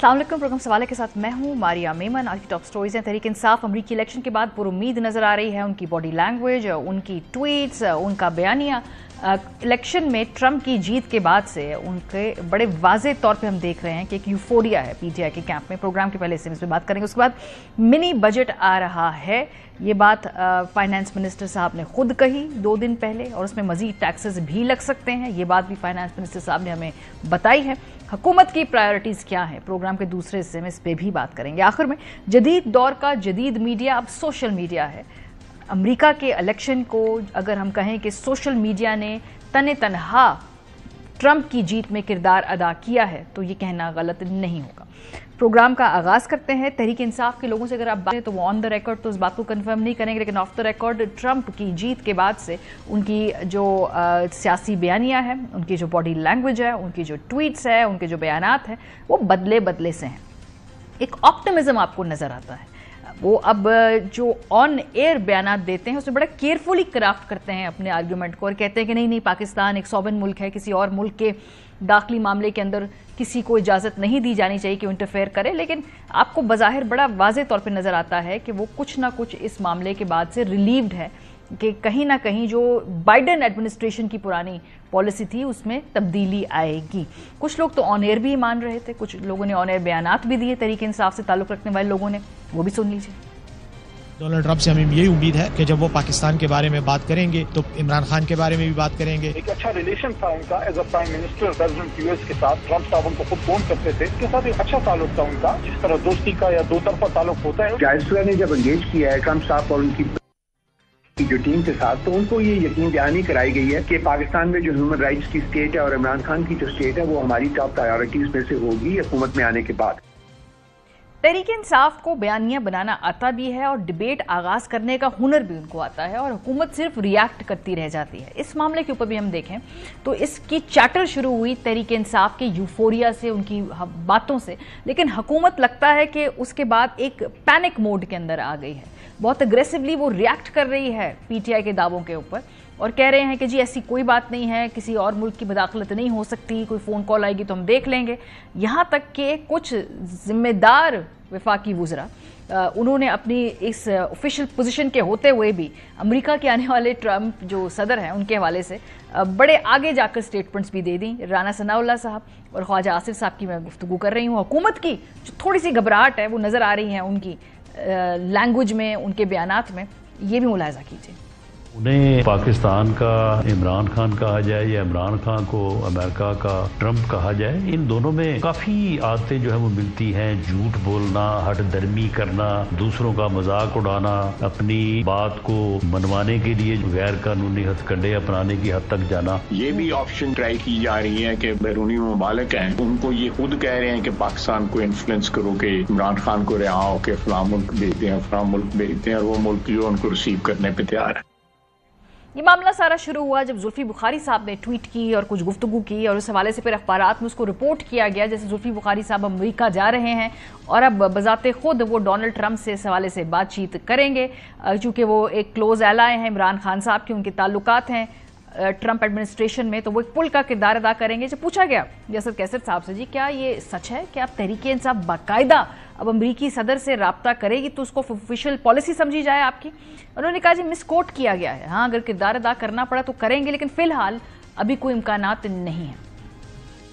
अस्सलाम वालेकुम। प्रोग्राम सवाल के साथ मैं हूं मारिया मेमन। आज की टॉप स्टोरीज हैं। तहरीक इंसाफ अमरीकी इलेक्शन के बाद पुरुम्मीद नजर आ रही है। उनकी बॉडी लैंग्वेज, उनकी ट्वीट्स, उनका बयानिया इलेक्शन में ट्रंप की जीत के बाद से उनके बड़े वाज़े तौर पे हम देख रहे हैं कि एक यूफोरिया है पीटीआई के कैंप में। प्रोग्राम के पहले से इस पर बात करेंगे। उसके बाद मिनी बजट आ रहा है, ये बात फाइनेंस मिनिस्टर साहब ने खुद कही 2 दिन पहले, और उसमें मजीद टैक्सेस भी लग सकते हैं, ये बात भी फाइनेंस मिनिस्टर साहब ने हमें बताई है। हुकूमत की प्रायोरिटीज़ क्या है, प्रोग्राम के दूसरे हिस्से में इस पर भी बात करेंगे। आखिर में जदीद दौर का जदीद मीडिया अब सोशल मीडिया है। अमेरिका के इलेक्शन को अगर हम कहें कि सोशल मीडिया ने तने तनहा ट्रंप की जीत में किरदार अदा किया है, तो ये कहना गलत नहीं होगा। प्रोग्राम का आगाज करते हैं। तहरीक इंसाफ के लोगों से अगर आप बात करें तो वो ऑन द रिकॉर्ड तो इस बात को कंफर्म नहीं करेंगे, लेकिन ऑफ द रिकॉर्ड ट्रंप की जीत के बाद से उनकी जो सियासी बयानियाँ हैं, उनकी जो बॉडी लैंग्वेज है, उनकी जो ट्वीट्स है, उनके जो बयानात हैं, वो बदले बदले से हैं। एक ऑप्टिमिज्म आपको नजर आता है। वो अब जो ऑन एयर बयानात देते हैं उसमें बड़ा केयरफुली क्राफ्ट करते हैं अपने आर्ग्यूमेंट को, और कहते हैं कि नहीं नहीं, पाकिस्तान एक सॉवरेन मुल्क है, किसी और मुल्क के दाखिली मामले के अंदर किसी को इजाज़त नहीं दी जानी चाहिए कि वो इंटरफेयर करे। लेकिन आपको बज़ाहिर बड़ा वाज़े तौर पे नज़र आता है कि वो कुछ ना कुछ इस मामले के बाद से रिलीव्ड है कि कहीं ना कहीं जो बाइडेन एडमिनिस्ट्रेशन की पुरानी पॉलिसी थी उसमें तब्दीली आएगी। कुछ लोग तो ऑन एयर भी मान रहे थे, कुछ लोगों ने ऑन एयर बयानात भी दिए तहरीक इंसाफ से ताल्लुक़ रखने वाले लोगों ने, वो भी सुन लीजिए। डोनाल्ड ट्रंप से हमें यही उम्मीद है कि जब वो पाकिस्तान के बारे में बात करेंगे तो इमरान खान के बारे में भी बात करेंगे। एक अच्छा रिलेशन था उनका as a prime minister president US के साथ। ट्रंप साहब उनको खुद फोन करते थे, उसके साथ एक अच्छा ताल्लुक था उनका, जिस तरह दोस्ती का या दो तरफा ताल्लुक होता है। जायसवाल ने जब एंगेज किया है ट्रंप साहब और उनकी जो टीम के साथ, तो उनको ये यकीन दहानी कराई गई है कि पाकिस्तान में जो ह्यूमन राइट्स की स्टेट है और इमरान खान की जो स्टेट है वो हमारी टॉप प्रायोरिटीज में से होगी हुकूमत में आने के बाद। तहरीक इंसाफ को बयानियां बनाना आता भी है और डिबेट आगाज करने का हुनर भी उनको आता है, और हुकूमत सिर्फ रिएक्ट करती रह जाती है। इस मामले के ऊपर भी हम देखें तो इसकी चैटर शुरू हुई तहरीक इंसाफ के यूफोरिया से, उनकी बातों से, लेकिन हुकूमत लगता है कि उसके बाद एक पैनिक मोड के अंदर आ गई है। बहुत अग्रेसिवली वो रिएक्ट कर रही है पीटीआई के दावों के ऊपर, और कह रहे हैं कि जी ऐसी कोई बात नहीं है, किसी और मुल्क की मुदाखलत नहीं हो सकती, कोई फ़ोन कॉल आएगी तो हम देख लेंगे। यहाँ तक कि कुछ जिम्मेदार वफाकी वुज़रा उन्होंने अपनी इस ऑफिशियल पोजीशन के होते हुए भी अमेरिका के आने वाले ट्रंप जो सदर हैं उनके हवाले से बड़े आगे जाकर स्टेटमेंट्स भी दे दी। राना सनाउल्लाह साहब और ख्वाजा आसिफ साहब की मैं गुफ्तगू कर रही हूँ। हुकूमत की जो थोड़ी सी घबराहट है वो नज़र आ रही है उनकी लैंग्वेज में, उनके बयानात में, ये भी मुलाहिजा कीजिए। उन्हें पाकिस्तान का इमरान खान कहा जाए या इमरान खान को अमेरिका का ट्रंप कहा जाए, इन दोनों में काफ़ी आदतें जो है वो मिलती हैं। झूठ बोलना, हट दर्मी करना, दूसरों का मजाक उड़ाना, अपनी बात को मनवाने के लिए गैर कानूनी हथकंडे अपनाने की हद तक जाना। ये भी ऑप्शन ट्राई की जा रही है कि बैरूनी ममालिक हैं, उनको ये खुद कह रहे हैं कि पाकिस्तान को इन्फ्लुएंस करो कि इमरान खान को रिहा हो के फलां मुल्क भेजते हैं, फलां मुल्क भेजते हैं, और वो मुल्क जो उनको रिसीव करने पर तैयार है। ये मामला सारा शुरू हुआ जब जुल्फी बुखारी साहब ने ट्वीट की और कुछ गुफ्तगू की, और उस हवाले से फिर अखबारात में उसको रिपोर्ट किया गया जैसे जुल्फी बुखारी साहब अमेरिका जा रहे हैं और अब बजाते खुद वो डोनाल्ड ट्रंप से इस हवाले से बातचीत करेंगे, चूँकि वो एक क्लोज एलाय हैं इमरान खान साहब के, उनके ताल्लुकात हैं ट्रंप एडमिनिस्ट्रेशन में, तो वो एक पुल का किरदार अदा करेंगे। जब पूछा गया जैसर कैसर साहब से, जी क्या ये सच है कि आप तहरीक इंसाफ बाकायदा अब अमरीकी सदर से रब्ता करेगी तो उसको ऑफिशियल पॉलिसी समझी जाए आपकी? उन्होंने कहा जी मिसकोट किया गया है, हाँ अगर किरदार अदा करना पड़ा तो करेंगे, लेकिन फिलहाल अभी कोई इम्कानात नहीं है।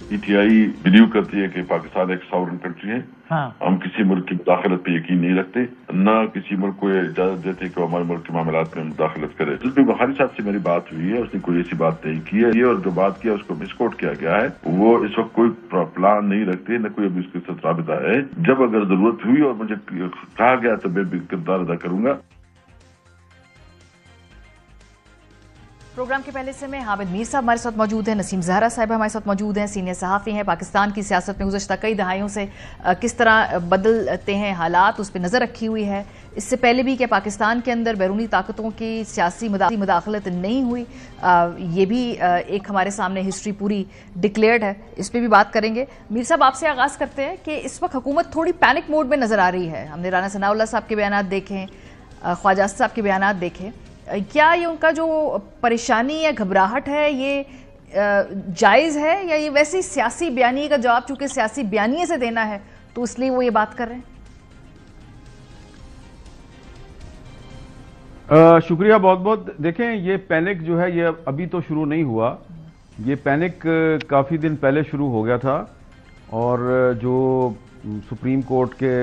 पीटीआई बिलीव करती है कि पाकिस्तान एक सॉवरेन कंट्री है। हाँ। हम किसी मुल्क की मुदाखलत पे यकीन नहीं रखते, न किसी मुल्क को इजाजत देते कि हमारे मुल्क के मामलात में मुदाखलत करे। जुल्फी बुखारी साहब से मेरी बात हुई है, उसने कोई ऐसी बात नहीं की है, ये और जो बात किया उसको मिसकोट किया गया है। वो इस वक्त कोई प्लान नहीं रखते, न कोई अभी उसके साथ राबिता है। जब अगर जरूरत हुई और मुझे कहा गया तो मैं भी किरदार अदा करूंगा। प्रोग्राम के पहले से में हामिद मीर साहब हमारे साथ मौजूद हैं, नसीम जहरा साहब हमारे साथ मौजूद हैं, सीनियर सहाफ़ी हैं। पाकिस्तान की सियासत में गुज़श्ता कई दहाइयों से किस तरह बदलते हैं हालात, उस पर नज़र रखी हुई है। इससे पहले भी क्या पाकिस्तान के अंदर बैरूनी ताकतों की सियासी मुदाखलत नहीं हुई, ये भी एक हमारे सामने हिस्ट्री पूरी डिक्लेयर्ड है, इस पर भी बात करेंगे। मीर साहब आपसे आगाज़ करते हैं कि इस वक्त हुकूमत थोड़ी पैनिक मोड में नज़र आ रही है। हमने राना सनाउल्लाह साहब के बयान देखें, ख्वाजा साहब के बयान देखें, क्या ये उनका जो परेशानी या घबराहट है ये जायज़ है, या ये वैसे ही सियासी बयानी का जवाब चूंकि सियासी बयानी से देना है तो इसलिए वो ये बात कर रहे हैं? शुक्रिया बहुत बहुत। देखें, ये पैनिक जो है ये अभी तो शुरू नहीं हुआ, ये पैनिक काफ़ी दिन पहले शुरू हो गया था। और जो सुप्रीम कोर्ट के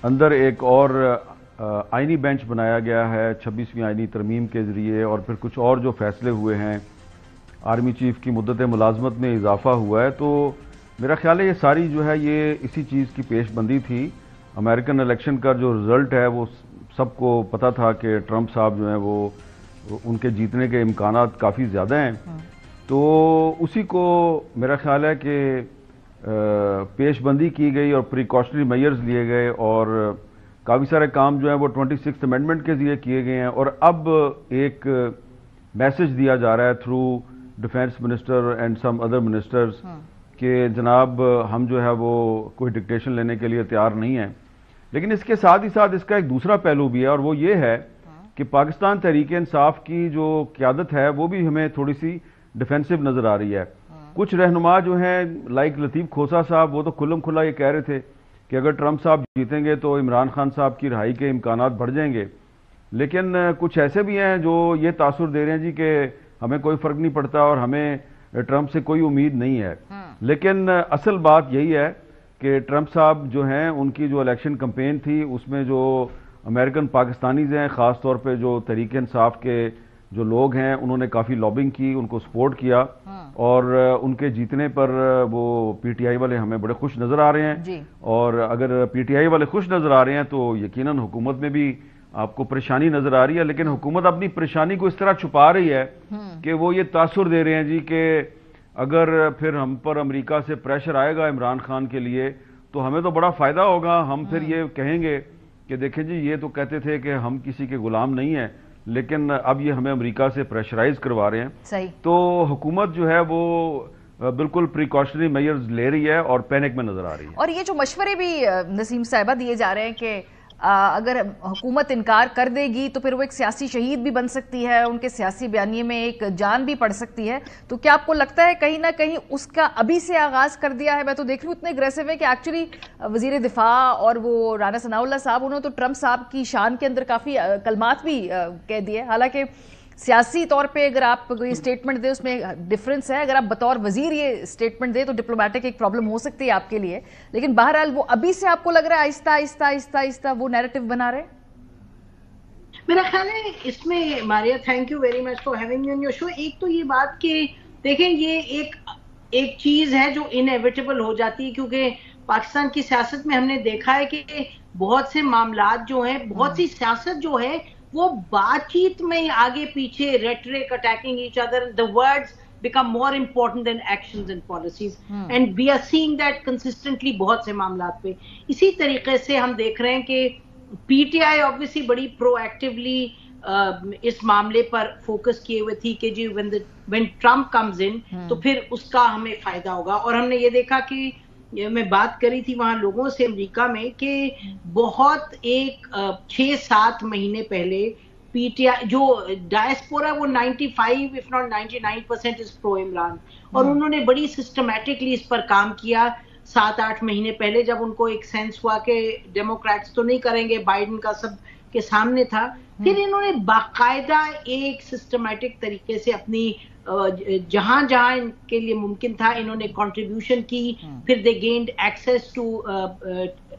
अंदर एक और आईनी बेंच बनाया गया है 26वीं आईनी तरमीम के ज़रिए, और फिर कुछ और जो फैसले हुए हैं, आर्मी चीफ की मुद्दत मुलाजमत में इजाफा हुआ है, तो मेरा ख्याल है ये सारी जो है ये इसी चीज़ की पेशबंदी थी। अमेरिकन इलेक्शन का जो रिज़ल्ट है वो सबको पता था कि ट्रंप साहब जो हैं वो उनके जीतने के इम्कानात काफ़ी ज़्यादा हैं, तो उसी को मेरा ख्याल है कि पेशबंदी की गई और प्रिकॉशनरी मेजर्स लिए गए, और काफ़ी सारे काम जो हैं वो 26th अमेंडमेंट के ज़रिए किए गए हैं। और अब एक मैसेज दिया जा रहा है through defence minister and some other ministers कि जनाब हम जो है वो कोई डिक्टेशन लेने के लिए तैयार नहीं है। लेकिन इसके साथ ही साथ इसका एक दूसरा पहलू भी है, और वो ये है कि पाकिस्तान तहरीक इंसाफ की जो क़यादत है वो भी हमें थोड़ी सी डिफेंसिव नज़र आ रही है। कुछ रहनुमा जो हैं लाइक लतीफ़ खोसा साहब, वो तो खुल्लम खुल्ला ये कह रहे थे कि अगर ट्रंप साहब जीतेंगे तो इमरान खान साहब की रिहाई के इम्कानात बढ़ जाएंगे। लेकिन कुछ ऐसे भी हैं जो ये तासुर दे रहे हैं जी कि हमें कोई फ़र्क नहीं पड़ता और हमें ट्रंप से कोई उम्मीद नहीं है। लेकिन असल बात यही है कि ट्रंप साहब जो हैं उनकी जो इलेक्शन कैंपेन थी उसमें जो अमेरिकन पाकिस्तानीज़ हैं, ख़ास तौर पे जो तहरीक इंसाफ के जो लोग हैं, उन्होंने काफ़ी लॉबिंग की, उनको सपोर्ट किया, और उनके जीतने पर वो पीटीआई वाले हमें बड़े खुश नज़र आ रहे हैं। और अगर पीटीआई वाले खुश नज़र आ रहे हैं तो यकीनन हुकूमत में भी आपको परेशानी नज़र आ रही है। लेकिन हुकूमत अपनी परेशानी को इस तरह छुपा रही है कि वो ये तासुर दे रहे हैं जी कि अगर फिर हम पर अमेरिका से प्रेशर आएगा इमरान खान के लिए तो हमें तो बड़ा फ़ायदा होगा। हम फिर ये कहेंगे कि देखें जी ये तो कहते थे कि हम किसी के गुलाम नहीं हैं, लेकिन अब ये हमें अमेरिका से प्रेशराइज करवा रहे हैं। सही। तो हुकूमत जो है वो बिल्कुल प्रिकॉशनरी मेजर्स ले रही है और पैनिक में नजर आ रही है। और ये जो मशवरे भी नसीम साहिबा दिए जा रहे हैं कि अगर हुकूमत इनकार कर देगी तो फिर वो एक सियासी शहीद भी बन सकती है, उनके सियासी बयानिए में एक जान भी पड़ सकती है, तो क्या आपको लगता है कहीं ना कहीं उसका अभी से आगाज कर दिया है? मैं तो देख रही हूँ इतने अग्रेसिव है कि एक्चुअली वजीर दिफा और वो राना सनाउल्लाह साहब, उन्होंने तो ट्रंप साहब की शान के अंदर काफी कलमात भी कह दिए। हालांकि सियासी तौर पे अगर आप कोई स्टेटमेंट दे उसमें डिफरेंस है, अगर आप बतौर वजीर ये स्टेटमेंट दे तो डिप्लोमेटिक एक प्रॉब्लम हो सकती है आपके लिए, लेकिन बहरहाल वो अभी से आपको लग रहा है आहिस्ता आहिस्ता आहिस्ता आहिस्ता वो नैरेटिव बना रहे? मेरा ख्याल है इसमें Maria, thank you very much for having me on your show. एक तो ये बात कि देखें ये एक चीज है जो इनएविटेबल हो जाती है, क्योंकि पाकिस्तान की सियासत में हमने देखा है कि बहुत से मामलात जो हैं, बहुत सी सियासत जो है वो बातचीत में आगे पीछे, rhetoric, attacking each other, the words become more important than actions and policies, and we are seeing that consistently बहुत से मामलात पे। इसी तरीके से हम देख रहे हैं कि पीटीआई ऑब्वियसली बड़ी प्रोएक्टिवली इस मामले पर फोकस किए हुए थी कि जी when ट्रम्प कम्स इन तो फिर उसका हमें फायदा होगा। और हमने ये देखा कि मैं बात करी थी वहां लोगों से अमेरिका में कि बहुत एक 6-7 महीने पहले पीटीआई जो डायस्पोरा वो 95 if not 99% is pro Imran, और उन्होंने बड़ी सिस्टमैटिकली इस पर काम किया 7-8 महीने पहले, जब उनको एक सेंस हुआ कि डेमोक्रेट्स तो नहीं करेंगे, बाइडेन का सब के सामने था। फिर इन्होंने बाकायदा एक सिस्टमैटिक तरीके से अपनी जहां जहां इनके लिए मुमकिन था इन्होंने कंट्रीब्यूशन की। फिर they gained access to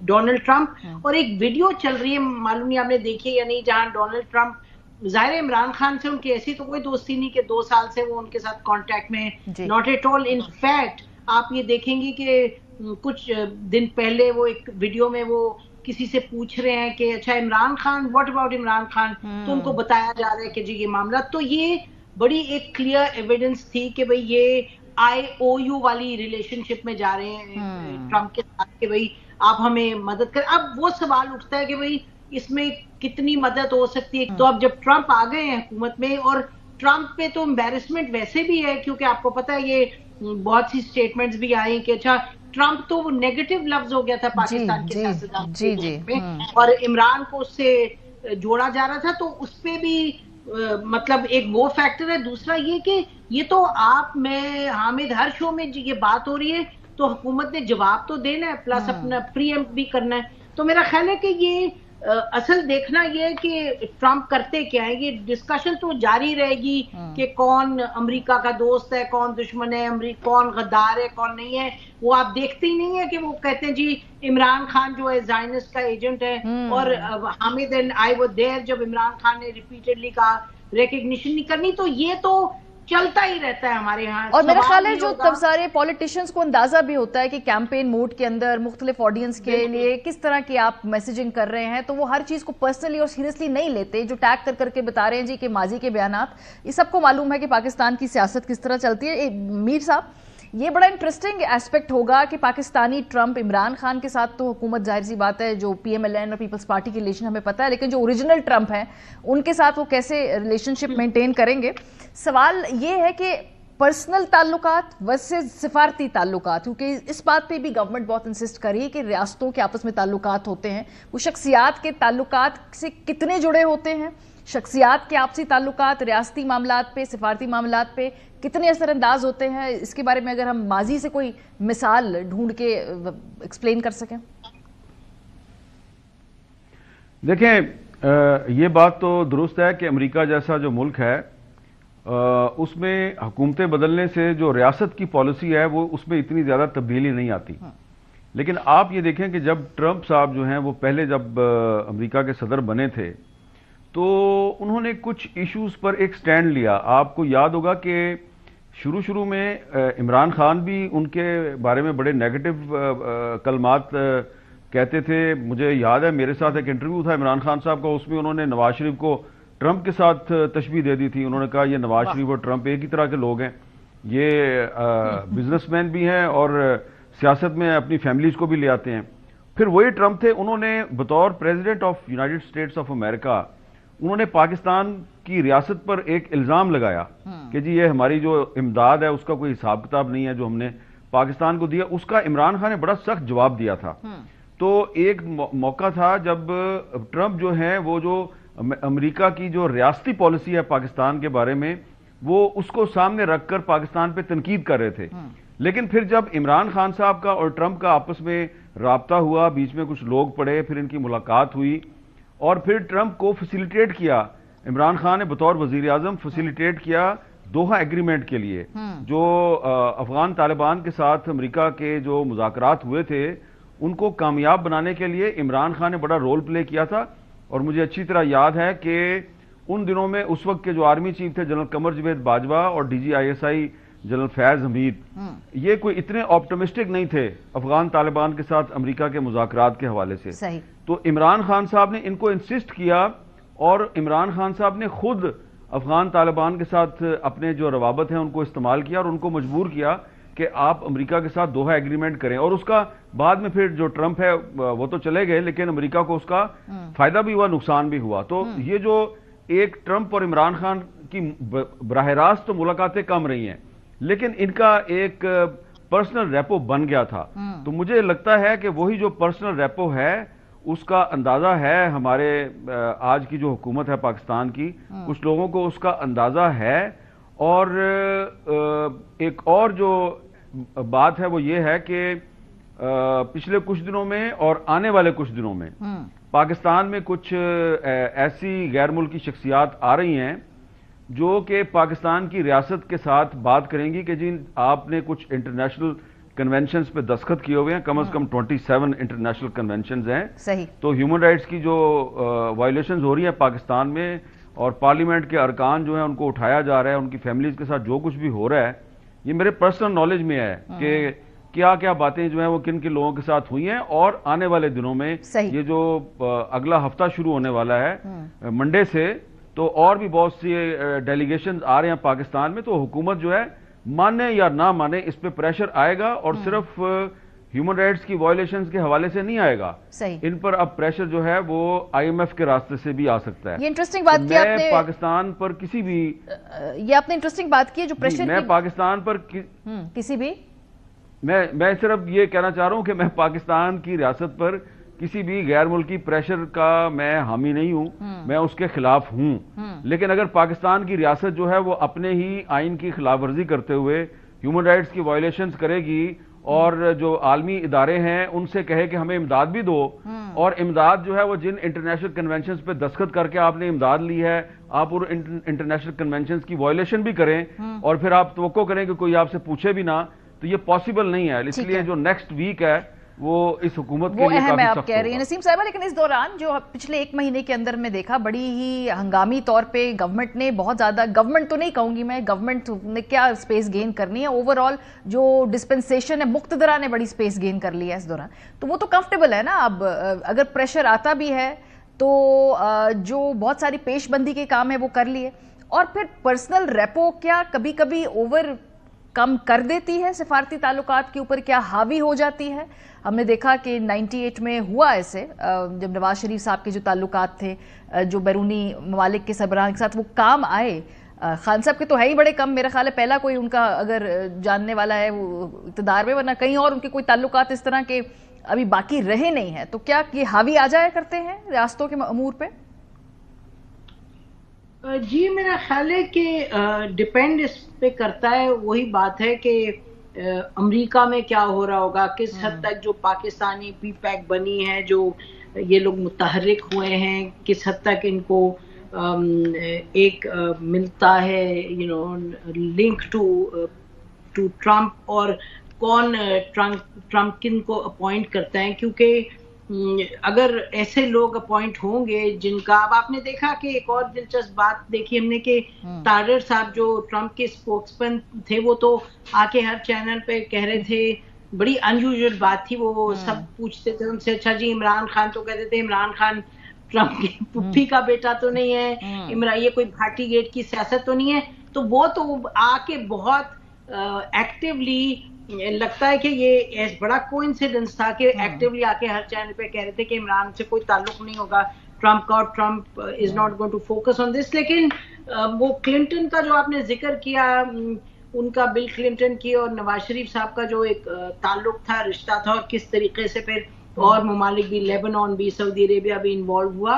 Donald Trump, और एक वीडियो चल रही है, मालूम नहीं आपने देखी या नहीं, जहां डोनाल्ड ट्रंप, जाहिर इमरान खान से उनकी ऐसी तो कोई दोस्ती नहीं कि 2 साल से वो उनके साथ कांटेक्ट में, not at all. In fact आप ये देखेंगे कि कुछ दिन पहले वो एक वीडियो में वो किसी से पूछ रहे हैं कि अच्छा इमरान खान, व्हाट अबाउट इमरान खान, तो उनको बताया जा रहा है कि जी ये मामला। तो ये बड़ी एक क्लियर एविडेंस थी कि भाई ये IOU वाली रिलेशनशिप में जा रहे हैं ट्रंप के साथ, कि भाई आप हमें मदद करें। अब वो सवाल उठता है कि भाई इसमें कितनी मदद हो सकती है। तो अब जब ट्रंप आ गए हैं हुकूमत में, और ट्रंप पे तो एम्बेरसमेंट वैसे भी है, क्योंकि आपको पता है ये बहुत सी स्टेटमेंट्स भी आई कि अच्छा ट्रंप तो वो नेगेटिव लफ्ज हो गया था पाकिस्तान के सियासतदान में, और इमरान को उससे जोड़ा जा रहा था, तो उस पे भी मतलब एक वो फैक्टर है। दूसरा ये कि ये तो आप, मैं, हामिद, हर शो में ये बात हो रही है तो हुकूमत ने जवाब तो देना है, प्लस अपना प्रीएम्प्ट भी करना है। तो मेरा ख्याल है कि ये असल देखना ये है कि ट्रम्प करते क्या है। ये डिस्कशन तो जारी रहेगी कि कौन अमेरिका का दोस्त है, कौन दुश्मन है, कौन गद्दार है, कौन नहीं है। वो आप देखते ही नहीं है कि वो कहते हैं जी इमरान खान जो है ज़ायनिस्ट का एजेंट है, और हामिद एंड आई वो देयर जब इमरान खान ने रिपीटेडली कहा रिकग्निशन नहीं करनी। तो ये तो चलता ही रहता है हमारे यहाँ। और मेरा ख्याल है जो तब सारे पॉलिटिशियंस को अंदाजा भी होता है कि कैंपेन मोड के अंदर मुख्तलिफ ऑडियंस के लिए किस तरह की आप मैसेजिंग कर रहे हैं, तो वो हर चीज को पर्सनली और सीरियसली नहीं लेते। जो टैग कर करके बता रहे हैं जी कि माजी के बयानात, ये सबको मालूम है कि पाकिस्तान की सियासत किस तरह चलती है। मीर साहब, ये बड़ा इंटरेस्टिंग एस्पेक्ट होगा कि पाकिस्तानी ट्रंप इमरान खान के साथ तो हुकूमत जाहिर सी बात है जो PMLN और पीपल्स पार्टी के रिलेशन हमें पता है, लेकिन जो ओरिजिनल ट्रंप हैं उनके साथ वो कैसे रिलेशनशिप मेंटेन करेंगे। सवाल ये है कि पर्सनल ताल्लुकात वर्सेस सिफारती ताल्लुकात, क्योंकि इस बात पे भी गवर्नमेंट बहुत इंसिस्ट कर रही है कि रियासतों के आपस में ताल्लुकात होते हैं, वो शख्सियात के ताल्लुकात से कितने जुड़े होते हैं, शख्सियात के आपसी ताल्लुकात रियासती मामलात पे, सिफारती मामलात पे कितने असरअंदाज होते हैं। इसके बारे में अगर हम माजी से कोई मिसाल ढूंढ के एक्सप्लेन कर सकें। देखें, ये बात तो दुरुस्त है कि अमेरिका जैसा जो मुल्क है उसमें हुकूमतें बदलने से जो रियासत की पॉलिसी है वो उसमें इतनी ज्यादा तब्दीली नहीं आती। लेकिन आप ये देखें कि जब ट्रंप साहब जो हैं वो पहले जब अमेरिका के सदर बने थे तो उन्होंने कुछ इश्यूज पर एक स्टैंड लिया। आपको याद होगा कि शुरू में इमरान खान भी उनके बारे में बड़े नेगेटिव कलमात कहते थे। मुझे याद है मेरे साथ एक इंटरव्यू था इमरान खान साहब का, उसमें उन्होंने नवाज शरीफ को ट्रंप के साथ तशबीह दे दी थी। उन्होंने कहा ये नवाज शरीफ और ट्रंप एक ही तरह के लोग हैं, ये बिजनेसमैन भी हैं और सियासत में अपनी फैमिलीज को भी ले आते हैं। फिर वही ट्रंप थे, उन्होंने बतौर president of United states of America उन्होंने पाकिस्तान की रियासत पर एक इल्जाम लगाया कि जी ये हमारी जो इमदाद है उसका कोई हिसाब किताब नहीं है जो हमने पाकिस्तान को दिया। उसका इमरान खान ने बड़ा सख्त जवाब दिया था। तो एक मौका था जब ट्रंप जो है वो जो अमेरिका की जो रियासती पॉलिसी है पाकिस्तान के बारे में वो उसको सामने रखकर पाकिस्तान पे तनकीद कर रहे थे। लेकिन फिर जब इमरान खान साहब का और ट्रंप का आपस में राब्ता हुआ, बीच में कुछ लोग पड़े, फिर इनकी मुलाकात हुई और फिर ट्रंप को फैसिलिटेट किया, इमरान खान ने बतौर वजीर आजम फैसिलिटेट किया दोहा एग्रीमेंट के लिए, जो अफगान तालिबान के साथ अमेरिका के जो मुज़ाकरात हुए थे उनको कामयाब बनाने के लिए इमरान खान ने बड़ा रोल प्ले किया था। और मुझे अच्छी तरह याद है कि उन दिनों में उस वक्त के जो आर्मी चीफ थे जनरल कमर जवेद बाजवा और DGISI जनरल फैज हमीद, ये कोई इतने ऑप्टिमिस्टिक नहीं थे अफगान तालिबान के साथ अमेरिका के मुज़ाकरात के हवाले से। सही। तो इमरान खान साहब ने इनको इंसिस्ट किया और इमरान खान साहब ने खुद अफगान तालिबान के साथ अपने जो रवाबत हैं उनको इस्तेमाल किया और उनको मजबूर किया कि आप अमेरिका के साथ दोहा एग्रीमेंट करें। और उसका बाद में फिर जो ट्रंप है वो तो चले गए, लेकिन अमेरिका को उसका फायदा भी हुआ, नुकसान भी हुआ। तो ये जो एक ट्रंप और इमरान खान की बराह रास्त तो मुलाकातें कम रही हैं, लेकिन इनका एक पर्सनल रेपो बन गया था। तो मुझे लगता है कि वही जो पर्सनल रेपो है उसका अंदाजा है हमारे आज की जो हुकूमत है पाकिस्तान की, कुछ लोगों को उसका अंदाजा है। और एक और जो बात है वो ये है कि पिछले कुछ दिनों में और आने वाले कुछ दिनों में पाकिस्तान में कुछ ऐसी गैर मुल्की शख्सियात आ रही हैं जो कि पाकिस्तान की रियासत के साथ बात करेंगी कि जी आपने कुछ इंटरनेशनल कन्वेंशंस पे दस्तखत किए हुए हैं, कम से कम 27 इंटरनेशनल कन्वेंशंस हैं। सही। तो ह्यूमन राइट्स की जो वायलेशंस हो रही है पाकिस्तान में और पार्लियामेंट के अरकान जो है उनको उठाया जा रहा है, उनकी फैमिलीज के साथ जो कुछ भी हो रहा है, ये मेरे पर्सनल नॉलेज में है कि क्या क्या बातें जो है वो किन किन लोगों के साथ हुई हैं। और आने वाले दिनों में ये जो अगला हफ्ता शुरू होने वाला है मंडे से, तो और भी बहुत सी डेलीगेशन आ रहे हैं पाकिस्तान में। तो हुकूमत जो है माने या ना माने इस पे प्रेशर आएगा और सिर्फ ह्यूमन राइट्स की वायलेशंस के हवाले से नहीं आएगा। सही। इन पर अब प्रेशर जो है वो IMF के रास्ते से भी आ सकता है। ये इंटरेस्टिंग बात की आपने, पाकिस्तान पर किसी भी ये आपने इंटरेस्टिंग बात की जो प्रेशर मैं पाकिस्तान पर किसी भी मैं सिर्फ ये कहना चाह रहा हूं कि मैं पाकिस्तान की रियासत पर किसी भी गैर मुल्की प्रेशर का मैं हामी नहीं हूं, मैं उसके खिलाफ हूं। लेकिन अगर पाकिस्तान की रियासत जो है वो अपने ही आइन की खिलाफ वर्जी करते हुए ह्यूमन राइट्स की वायलेशंस करेगी और जो आलमी इदारे हैं उनसे कहे कि हमें इमदाद भी दो, और इमदाद जो है वो जिन इंटरनेशनल कन्वेंशंस पे दस्तखत करके आपने इमदाद ली है, आप उन इंटरनेशनल कन्वेंशंस की वायलेशन भी करें और फिर आप तवक्को करें कि कोई आपसे पूछे भी ना, तो ये पॉसिबल नहीं है। इसलिए जो नेक्स्ट वीक है वो इस हुकूमत के लिए अहम है, आप काफी कह रही हैं नसीम साहिबा। लेकिन इस दौरान जो पिछले 1 महीने के अंदर में देखा, बड़ी ही हंगामी तौर पे गवर्नमेंट ने बहुत ज्यादा, गवर्नमेंट तो नहीं कहूंगी मैं, गवर्नमेंट ने क्या स्पेस गेन करनी है, ओवरऑल जो डिस्पेंसेशन है मुक्तदरा ने बड़ी स्पेस गेन कर लिया है इस दौरान, तो वो तो कंफर्टेबल है ना। अब अगर प्रेशर आता भी है तो जो बहुत सारी पेशबंदी के काम है वो कर लिए, और फिर पर्सनल रेपो क्या कभी कभी ओवर कम कर देती है सिफारती ताल्लुकात के ऊपर, क्या हावी हो जाती है। हमने देखा कि 98 में हुआ ऐसे, जब नवाज शरीफ साहब के जो ताल्लुकात थे जो बैरूनी ममालिक के सरबराह के साथ वो काम आए। खान साहब के तो है ही बड़े कम, मेरा ख्याल है पहला कोई उनका अगर जानने वाला है वो इक़्तिदार में, वरना कहीं और उनके कोई ताल्लुकात इस तरह के अभी बाकी रहे नहीं है। तो क्या ये हावी आ जाया करते हैं रियासतों के अमूर पे? जी मेरा ख्याल है कि डिपेंड इस पे करता है, वही बात है कि अमेरिका में क्या हो रहा होगा, किस हद तक जो पाकिस्तानी पीपैक बनी है, जो ये लोग मुतहर्रिक हुए हैं, किस हद तक इनको एक मिलता है लिंक टू ट्रम्प, और कौन ट्रम्प किन को अपॉइंट करता है। क्योंकि अगर ऐसे लोग अपॉइंट होंगे जिनका, अब आपने देखा कि एक और दिलचस्प बात देखी हमने कि तारर साहब जो ट्रम्प के स्पोक्समैन थे, वो तो आके हर चैनल पे कह रहे थे, बड़ी अनयूजुअल बात थी, वो सब पूछते थे उनसे, अच्छा जी इमरान खान, तो कहते थे इमरान खान ट्रम्प की पुप्पी का बेटा तो नहीं है, इमरान ये कोई भाटी गेट की सियासत तो नहीं है। तो वो तो आके बहुत एक्टिवली, लगता है कि ये बड़ा कोइंसिडेंस था कि एक्टिवली आके हर चैनल पे कह रहे थे कि इमरान से कोई ताल्लुक नहीं होगा ट्रम्प का, और Trump is not going to focus on this. लेकिन वो क्लिंटन का जो आपने जिक्र किया, उनका बिल क्लिंटन की और नवाज शरीफ साहब का जो एक ताल्लुक था, रिश्ता था, और किस तरीके से फिर और ममालिक भी, लेबनान भी, सऊदी अरेबिया भी इन्वॉल्व हुआ,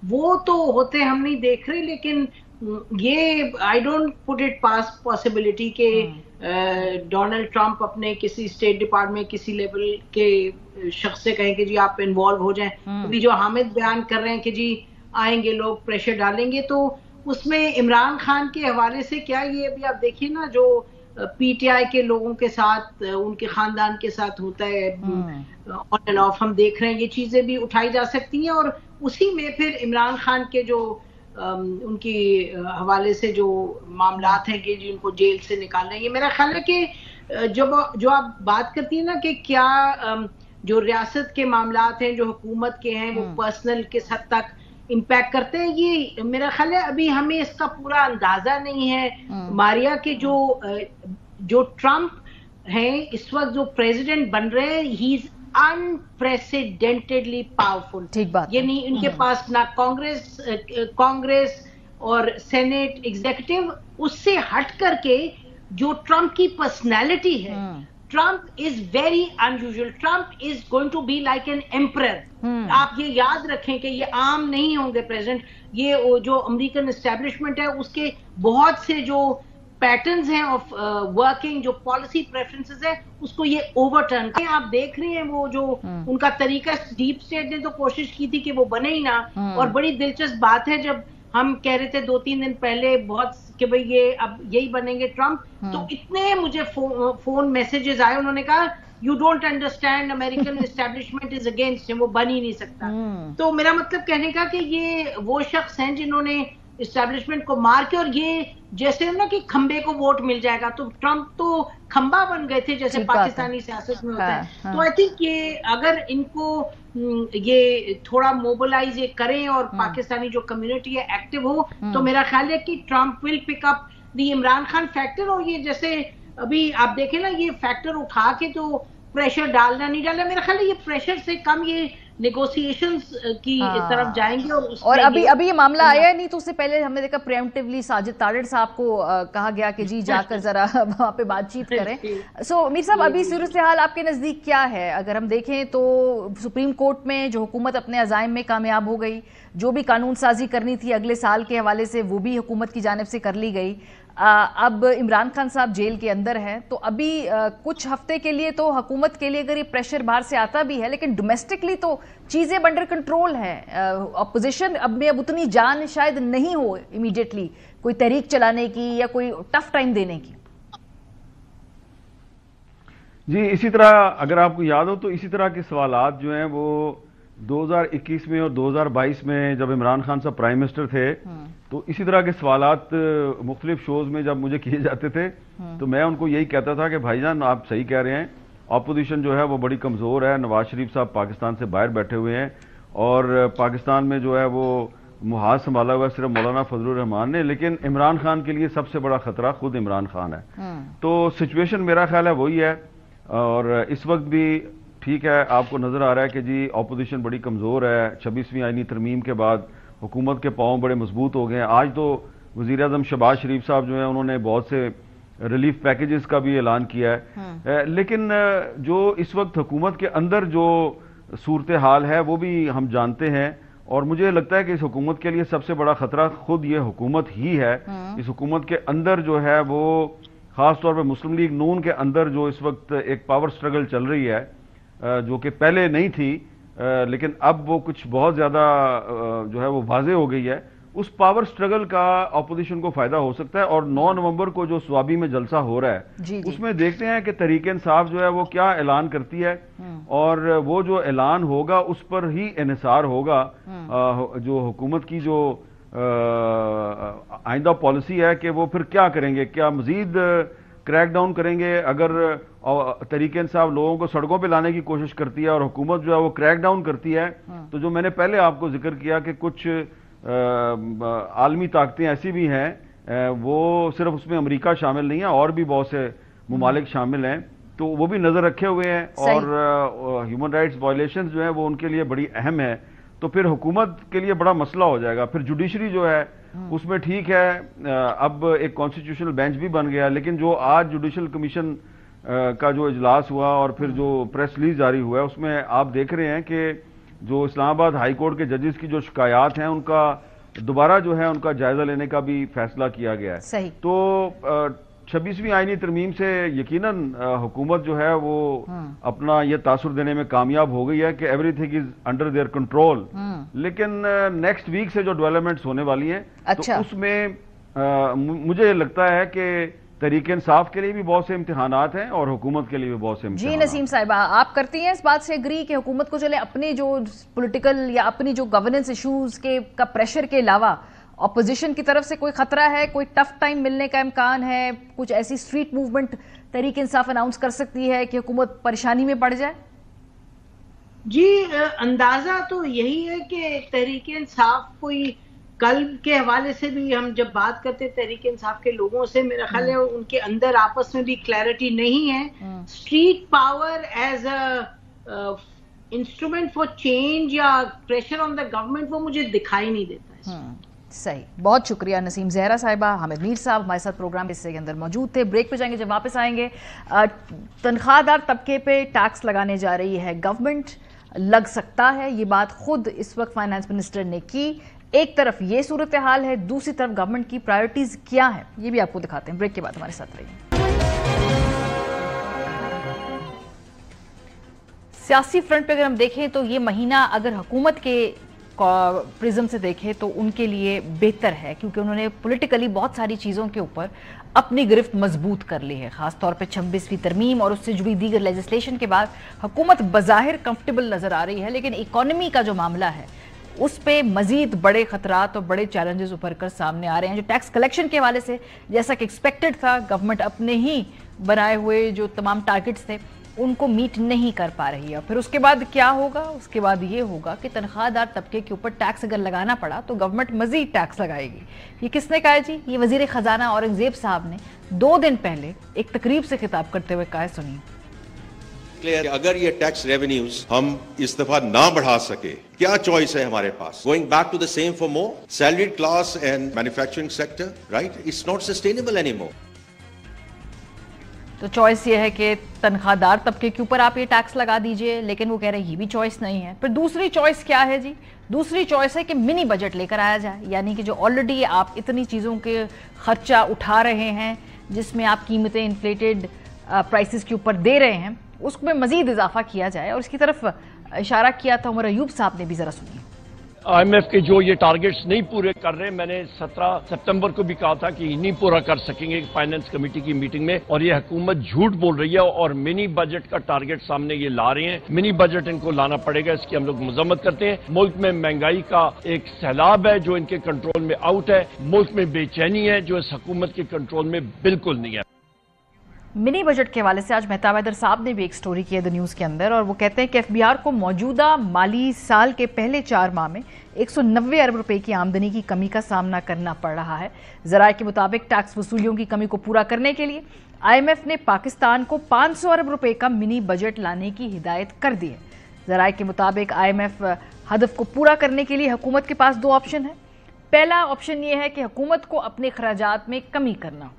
वो तो होते हम नहीं देख रहे। लेकिन ये I don't put it pass possibility के डोनाल्ड ट्रम्प अपने किसी स्टेट डिपार्टमेंट किसी लेवल के शख्स से कहें कि जी आप इन्वॉल्व हो जाएं। अभी जो हामिद बयान कर रहे हैं कि जी आएंगे लोग, प्रेशर डालेंगे, तो उसमें इमरान खान के हवाले से क्या, ये अभी आप देखिए ना जो पीटीआई के लोगों के साथ, उनके खानदान के साथ होता है ऑन एंड ऑफ, हम देख रहे हैं, ये चीजें भी उठाई जा सकती हैं। और उसी में फिर इमरान खान के जो उनकी हवाले से जो मामलात हैं कि जिनको जेल से निकाल रहे हैं, ये मेरा ख्याल है कि जो आप बात करती है ना कि क्या जो रियासत के मामलात हैं, जो हुकूमत के हैं, वो पर्सनल किस हद तक इम्पैक्ट करते हैं, ये मेरा ख्याल है अभी हमें इसका पूरा अंदाजा नहीं है। मारिया के जो ट्रम्प हैं इस वक्त जो प्रेसिडेंट बन रहे हैं, ही इज अनप्रेसिडेंटेडली पावरफुल। ठीक बात, ये नहीं, इनके पास ना कांग्रेस और सेनेट एग्जीक्यूटिव, उससे हट करके जो ट्रम्प की पर्सनैलिटी है, Trump is very unusual. Trump is going to be like an emperor. आप ये याद रखें कि ये आम नहीं होंगे प्रेसिडेंट, ये जो अमेरिकन एस्टेब्लिशमेंट है उसके बहुत से जो पैटर्न्स हैं ऑफ वर्किंग, जो पॉलिसी प्रेफरेंसेस है, उसको ये ओवरटर्न करें। आप देख रहे हैं वो जो उनका तरीका, डीप स्टेट ने तो कोशिश की थी कि वो बने ही ना। और बड़ी दिलचस्प बात है, जब हम कह रहे थे 2-3 दिन पहले बहुत कि भाई ये अब यही बनेंगे ट्रम्प, तो इतने मुझे फोन मैसेजेस आए, उन्होंने कहा you don't understand, American establishment is against him, वो बन ही नहीं सकता। तो मेरा मतलब कहने का कि ये वो शख्स हैं जिन्होंने एस्टेब्लिशमेंट को मार के, और ये जैसे ना कि खंबे को वोट मिल जाएगा, तो ट्रम्प तो खंबा बन गए थे जैसे पाकिस्तानी सियासत में होता है। तो आई थिंक ये अगर इनको ये थोड़ा मोबिलाइज ये करें और पाकिस्तानी जो कम्युनिटी है एक्टिव हो, तो मेरा ख्याल है कि Trump will pick up the Imran Khan factor. और ये जैसे अभी आप देखें ना, ये फैक्टर उठा के तो प्रेशर डालना नहीं डालना, मेरा ख्याल है ये प्रेशर से कम ये नेगोशिएशंस की तरफ जाएंगे। और अभी ये मामला आया नहीं, तो उससे पहले हमने देखा प्रीएम्प्टिवली साजिद तारिर साहब को कहा गया कि जी जाकर जरा वहां पे बातचीत करें। सो मीर साहब, अभी सूरत हाल आपके नजदीक क्या है? अगर हम देखें तो सुप्रीम कोर्ट में जो हुकूमत अपने अज़ाइम में कामयाब हो गई, जो भी कानून साजी करनी थी अगले साल के हवाले से वो भी हुकूमत की जानिब से कर ली गई। अब इमरान खान साहब जेल के अंदर हैं, तो अभी कुछ हफ्ते के लिए तो हुकूमत के लिए अगर ये प्रेशर बाहर से आता भी है, लेकिन डोमेस्टिकली तो चीज़ें अंडर कंट्रोल हैं। अपोजिशन अब में अब उतनी जान शायद नहीं हो इमीडिएटली कोई तहरीक चलाने की या कोई टफ टाइम देने की। जी, इसी तरह अगर आपको याद हो तो इसी तरह के सवालात जो हैं वो 2021 में और 2022 में जब इमरान खान साहब प्राइम मिनिस्टर थे तो इसी तरह के सवालात मुख्तलिफ शोज में जब मुझे किए जाते थे तो मैं उनको यही कहता था कि भाईजान आप सही कह रहे हैं, ऑपोजिशन जो है वो बड़ी कमज़ोर है, नवाज शरीफ साहब पाकिस्तान से बाहर बैठे हुए हैं और पाकिस्तान में जो है वो मुहाज संभाला हुआ सिर्फ मौलाना फजलुर रहमान ने, लेकिन इमरान खान के लिए सबसे बड़ा खतरा खुद इमरान खान है। तो सिचुएशन मेरा ख्याल है वही है और इस वक्त भी ठीक है, आपको नजर आ रहा है कि जी ऑपोजिशन बड़ी कमजोर है। 26वीं आईनी तरमीम के बाद हुकूमत के पांव बड़े मजबूत हो गए हैं। आज तो वजीर आजम शहबाज शरीफ साहब जो है उन्होंने बहुत से रिलीफ पैकेजेस का भी ऐलान किया है, लेकिन जो इस वक्त हुकूमत के अंदर जो सूरत हाल है वो भी हम जानते हैं और मुझे लगता है कि इस हुकूमत के लिए सबसे बड़ा खतरा खुद ये हुकूमत ही है। इस हुकूमत के अंदर जो है वो खासतौर पर मुस्लिम लीग नून के अंदर जो इस वक्त एक पावर स्ट्रगल चल रही है जो कि पहले नहीं थी, लेकिन अब वो कुछ बहुत ज्यादा जो है वो वाज़े हो गई है। उस पावर स्ट्रगल का ऑपोजिशन को फायदा हो सकता है और 9 नवंबर को जो स्वाबी में जलसा हो रहा है उसमें देखते हैं कि तहरीक इंसाफ जो है वो क्या ऐलान करती है और वो जो ऐलान होगा उस पर ही इन्हिसार होगा जो हुकूमत की जो आइंदा पॉलिसी है कि वो फिर क्या करेंगे, क्या मजीद क्रैकडाउन करेंगे। अगर तहरीक इंसाफ लोगों को सड़कों पे लाने की कोशिश करती है और हुकूमत जो है वो क्रैकडाउन करती है, तो जो मैंने पहले आपको जिक्र किया कि कुछ आलमी ताकतें ऐसी भी हैं, वो सिर्फ उसमें अमेरिका शामिल नहीं है और भी बहुत से मुमालिक शामिल हैं, तो वो भी नजर रखे हुए हैं और ह्यूमन राइट्स वायलेशंस जो है वो उनके लिए बड़ी अहम है। तो फिर हुकूमत के लिए बड़ा मसला हो जाएगा। फिर जुडिशरी जो है उसमें ठीक है, अब एक कॉन्स्टिट्यूशनल बेंच भी बन गया, लेकिन जो आज जुडिशल कमीशन का जो इजलास हुआ और फिर जो प्रेस रिलीज जारी हुआ है उसमें आप देख रहे हैं कि जो इस्लामाबाद हाई कोर्ट के जजेस की जो शिकायत हैं उनका दोबारा जो है उनका जायजा लेने का भी फैसला किया गया है। सही। तो 26वीं आईनी तरमीम से यकीनन हुकूमत जो है वो अपना ये तासुर देने में कामयाब हो गई है कि everything is under their control. लेकिन नेक्स्ट वीक से जो डेवलपमेंट्स होने वाली हैं तो उसमें मुझे लगता है कि तहरीक इंसाफ के लिए भी बहुत से इम्तिहानात हैं और हुकूमत के लिए भी बहुत से इम्तिहानात। जी नसीम साहिबा, आप करती हैं इस बात से एग्री कि हुकूमत को चले अपने जो पॉलिटिकल या अपनी जो गवर्नेंस इश्यूज के का प्रेशर के अलावा ऑपोजिशन की तरफ से कोई खतरा है, कोई टफ टाइम मिलने का इम्कान है, कुछ ऐसी street movement Tehreek Insaf announce कर सकती है कि हुकूमत परेशानी में पड़ जाए? जी, अंदाजा तो यही है कि तहरीक इंसाफ कोई कल के हवाले से भी हम जब बात करते तहरीक इंसाफ के लोगों से, मेरा ख्याल है उनके अंदर आपस में भी क्लैरिटी नहीं है। Street power as a instrument for change या प्रेशर ऑन द गवर्नमेंट वो मुझे दिखाई नहीं देता है। सही, बहुत शुक्रिया नसीम जहरा साहिबा। हामिद मीर साहब हमारे साथ प्रोग्राम के हिस्से के अंदर मौजूद थे। ब्रेक पे जाएंगे, जब वापस आएंगे तनख्वाहदार तबके पे टैक्स लगाने जा रही है गवर्नमेंट, लग सकता है, ये बात खुद इस वक्त फाइनेंस मिनिस्टर ने की। एक तरफ ये सूरत हाल है, दूसरी तरफ गवर्नमेंट की प्रायोरिटीज क्या है ये भी आपको दिखाते हैं। ब्रेक के बाद हमारे साथ रहिए। सियासी फ्रंट पे अगर हम देखें तो ये महीना अगर हुकूमत के प्रिज्म से देखें तो उनके लिए बेहतर है, क्योंकि उन्होंने पॉलिटिकली बहुत सारी चीज़ों के ऊपर अपनी गिरफ्त मजबूत कर ली है। खासतौर पे 26वीं तरमीम और उससे जुड़ी दीगर लेजिस्लेशन के बाद हुकूमत बज़ाहिर कंफर्टेबल नजर आ रही है, लेकिन इकॉनमी का जो मामला है उस पे मजीद बड़े खतरात और बड़े चैलेंजेस उभर कर सामने आ रहे हैं। जो टैक्स कलेक्शन के हवाले से जैसा कि एक्सपेक्टेड था, गवर्नमेंट अपने ही बनाए हुए जो तमाम टारगेट्स थे उनको मीट नहीं कर पा रही है। फिर उसके बाद क्या होगा? उसके बाद ये होगा कि तनख्वाहदार तबके के ऊपर टैक्स अगर लगाना पड़ा तो गवर्नमेंट मजीद टैक्स लगाएगी। ये किसने कहा है जी? ये वजीर खजाना औरंगजेब साहब ने 2 दिन पहले एक तकरीब से खिताब करते हुए कहा है, सुनिए। अगर ये टैक्स रेवेन्यूज हम इस दफा ना बढ़ा सके, क्या चॉइस है हमारे पास? Going back to the same for more? Salaried class and manufacturing sector, right? It's not sustainable anymore. तो चॉइस ये है कि तनख्वाहदार तबके के ऊपर आप ये टैक्स लगा दीजिए, लेकिन वो कह रहे हैं ये भी चॉइस नहीं है। फिर दूसरी चॉइस क्या है जी? दूसरी चॉइस है कि मिनी बजट लेकर आया जाए, यानी कि जो ऑलरेडी आप इतनी चीज़ों के खर्चा उठा रहे हैं, जिसमें आप कीमतें इन्फ्लेटेड प्राइसेस के ऊपर दे रहे हैं, उसमें मजीद इजाफा किया जाए। और इसकी तरफ इशारा किया था उमर अयूब साहब ने भी, जरा सुनिए। IMF के जो ये टारगेट्स नहीं पूरे कर रहे, मैंने 17 सितंबर को भी कहा था कि नहीं पूरा कर सकेंगे फाइनेंस कमेटी की मीटिंग में, और ये हुकूमत झूठ बोल रही है और मिनी बजट का टारगेट सामने ये ला रहे हैं। मिनी बजट इनको लाना पड़ेगा, इसकी हम लोग मजम्मत करते हैं। मुल्क में महंगाई का एक सैलाब है जो इनके कंट्रोल में आउट है, मुल्क में बेचैनी है जो इस हुकूमत के कंट्रोल में बिल्कुल नहीं है। मिनी बजट के हवाले से आज मेहताब हैदर साहब ने भी एक स्टोरी की है द न्यूज़ के अंदर, और वो कहते हैं कि FBR को मौजूदा माली साल के पहले 4 माह में 190 अरब रुपए की आमदनी की कमी का सामना करना पड़ रहा है। ज़राए के मुताबिक टैक्स वसूलियों की कमी को पूरा करने के लिए IMF ने पाकिस्तान को 500 अरब रुपए का मिनी बजट लाने की हिदायत कर दी है। ज़राए के मुताबिक IMF हदफ को पूरा करने के लिए हुकूमत के पास 2 ऑप्शन है। पहला ऑप्शन ये है कि हुकूमत को अपने खर्चात में कमी करना।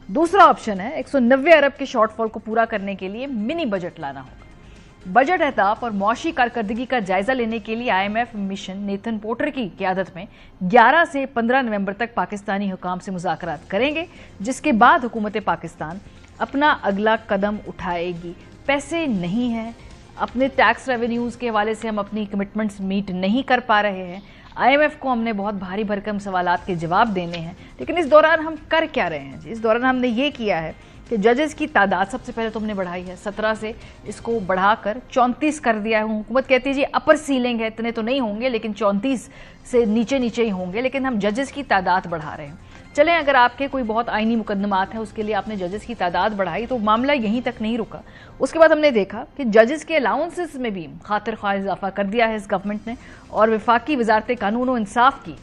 दूसरा ऑप्शन है 190 अरब के शॉर्टफॉल को पूरा करने के लिए मिनी बजट लाना होगा। बजट अहदाफ और मौशी कारकर्दगी का जायजा लेने के लिए IMF मिशन नेथन पोर्टर की क़यादत में 11 से 15 नवंबर तक पाकिस्तानी हुकाम से मुज़ाकरात करेंगे, जिसके बाद हुकूमत पाकिस्तान अपना अगला कदम उठाएगी। पैसे नहीं है, अपने टैक्स रेवेन्यूज़ के हवाले से हम अपनी कमिटमेंट्स मीट नहीं कर पा रहे हैं। IMF को हमने बहुत भारी भरकम सवालात के जवाब देने हैं, लेकिन इस दौरान हम कर क्या रहे हैं जी? इस दौरान हमने ये किया है कि जजेस की तादाद सबसे पहले तो हमने बढ़ाई है, 17 से इसको बढ़ाकर 34 कर दिया है। हुकूमत कहती है जी अपर सीलिंग है, इतने तो नहीं होंगे, लेकिन 34 से नीचे नीचे ही होंगे, लेकिन हम जजेस की तादाद बढ़ा रहे हैं। चलें, अगर आपके कोई बहुत आईनी मुकदमात है उसके लिए आपने जजेस की तादाद बढ़ाई, तो मामला यहीं तक नहीं रुका। उसके बाद हमने देखा कि जजेस के अलाउंसेस में भी खातिर ख्वाह इजाफा कर दिया है इस गवर्नमेंट ने, और वफाकी वजारत कानून और इंसाफ की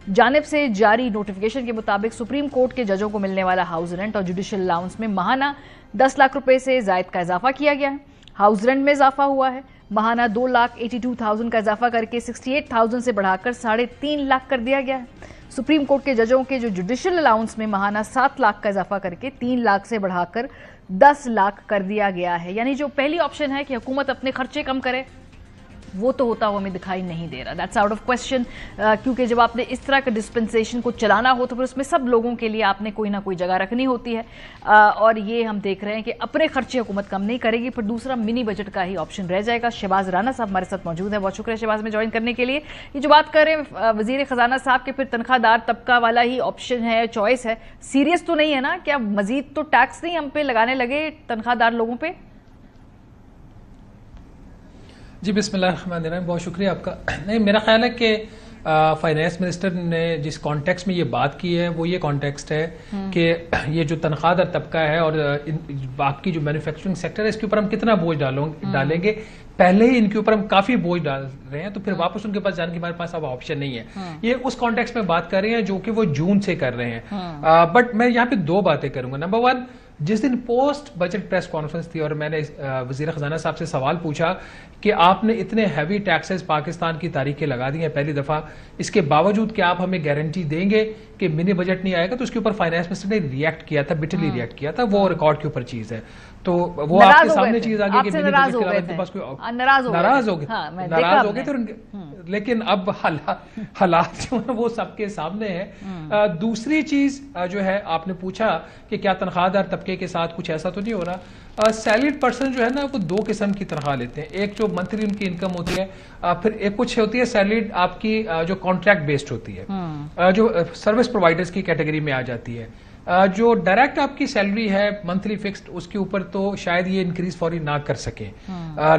जानिब से जारी नोटिफिकेशन के मुताबिक सुप्रीम कोर्ट के जजों को मिलने वाला हाउस रेंट और जुडिशल अलाउंस में माहाना 10 लाख रुपए से जायद का इजाफा किया गया है। हाउस रेंट में इजाफा हुआ है, माहाना 2,82,000 का इजाफा करके 68,000 से बढ़ाकर 3.5 लाख कर दिया गया है। सुप्रीम कोर्ट के जजों के जो जुडिशल अलाउंस में माहाना 7 लाख का इजाफा करके 3 लाख से बढ़ाकर 10 लाख कर दिया गया है। यानी जो पहली ऑप्शन है कि हुकूमत अपने खर्चे कम करे, वो तो होता हुआ हमें दिखाई नहीं दे रहा। दैट्स आउट ऑफ क्वेश्चन, क्योंकि जब आपने इस तरह का डिस्पेंसेशन को चलाना हो तो फिर उसमें सब लोगों के लिए आपने कोई ना कोई जगह रखनी होती है, और ये हम देख रहे हैं कि अपने खर्चे हुकूमत कम नहीं करेगी। फिर दूसरा मिनी बजट का ही ऑप्शन रह जाएगा। शहबाज राना साहब हमारे साथ मौजूद है, बहुत शुक्रिया शहबाज में ज्वाइन करने के लिए। ये जो बात कर रहे हैं वजीर खजाना साहब के, फिर तनख्वाहदार तबका वाला ही ऑप्शन है, चॉइस है, सीरियस तो नहीं है ना? क्या मजीद तो टैक्स नहीं हम पे लगाने लगे तनख्वाहदार लोगों पे? जी बिस्मिल्लाहिर्रहमानिर्रहीम, बहुत शुक्रिया आपका। नहीं, मेरा ख्याल है कि फाइनेंस मिनिस्टर ने जिस कॉन्टेक्स्ट में ये बात की है वो ये कॉन्टेक्स्ट है कि ये जो तनख्वाहदार तबका है और बाकी जो मैन्युफैक्चरिंग सेक्टर है, इसके ऊपर हम कितना बोझ डालेंगे। पहले ही इनके ऊपर हम काफी बोझ डाल रहे हैं, तो फिर वापस उनके पास जाने की हमारे पास अब ऑप्शन नहीं है। ये उस कॉन्टेक्स्ट में बात कर रहे हैं जो कि वो जून से कर रहे हैं। बट मैं यहाँ पे 2 बातें करूंगा। नंबर 1, जिस दिन पोस्ट बजट प्रेस कॉन्फ्रेंस थी और मैंने वजीर खजाना साहब से सवाल पूछा कि आपने इतने हैवी टैक्सेस पाकिस्तान की तारीखें लगा दी हैं पहली दफा, इसके बावजूद कि आप हमें गारंटी देंगे कि मिनी बजट नहीं आएगा, तो उसके ऊपर फाइनेंस मिनिस्टर ने रिएक्ट किया था, बिटरली रिएक्ट किया था। वो रिकॉर्ड के ऊपर चीज है, तो वो आपके सामने चीज आ गई कि मिनी बजट के अलावा इनके पास कोई नाराज हो गए तो, लेकिन अब हालात जो है वो सबके सामने है। दूसरी चीज जो है, आपने पूछा कि क्या तनख्वाहदार तबके के साथ कुछ ऐसा तो नहीं हो रहा। सैलरीड पर्सन जो है ना वो 2 किस्म की तनख्वाह लेते हैं। एक जो मंथली उनकी इनकम होती है, फिर एक कुछ होती है सैलरीड आपकी जो कॉन्ट्रैक्ट बेस्ड होती है, जो सर्विस प्रोवाइडर्स की कैटेगरी में आ जाती है। जो डायरेक्ट आपकी सैलरी है मंथली फिक्स्ड, उसके ऊपर तो शायद ये इंक्रीज फौरी ना कर सके,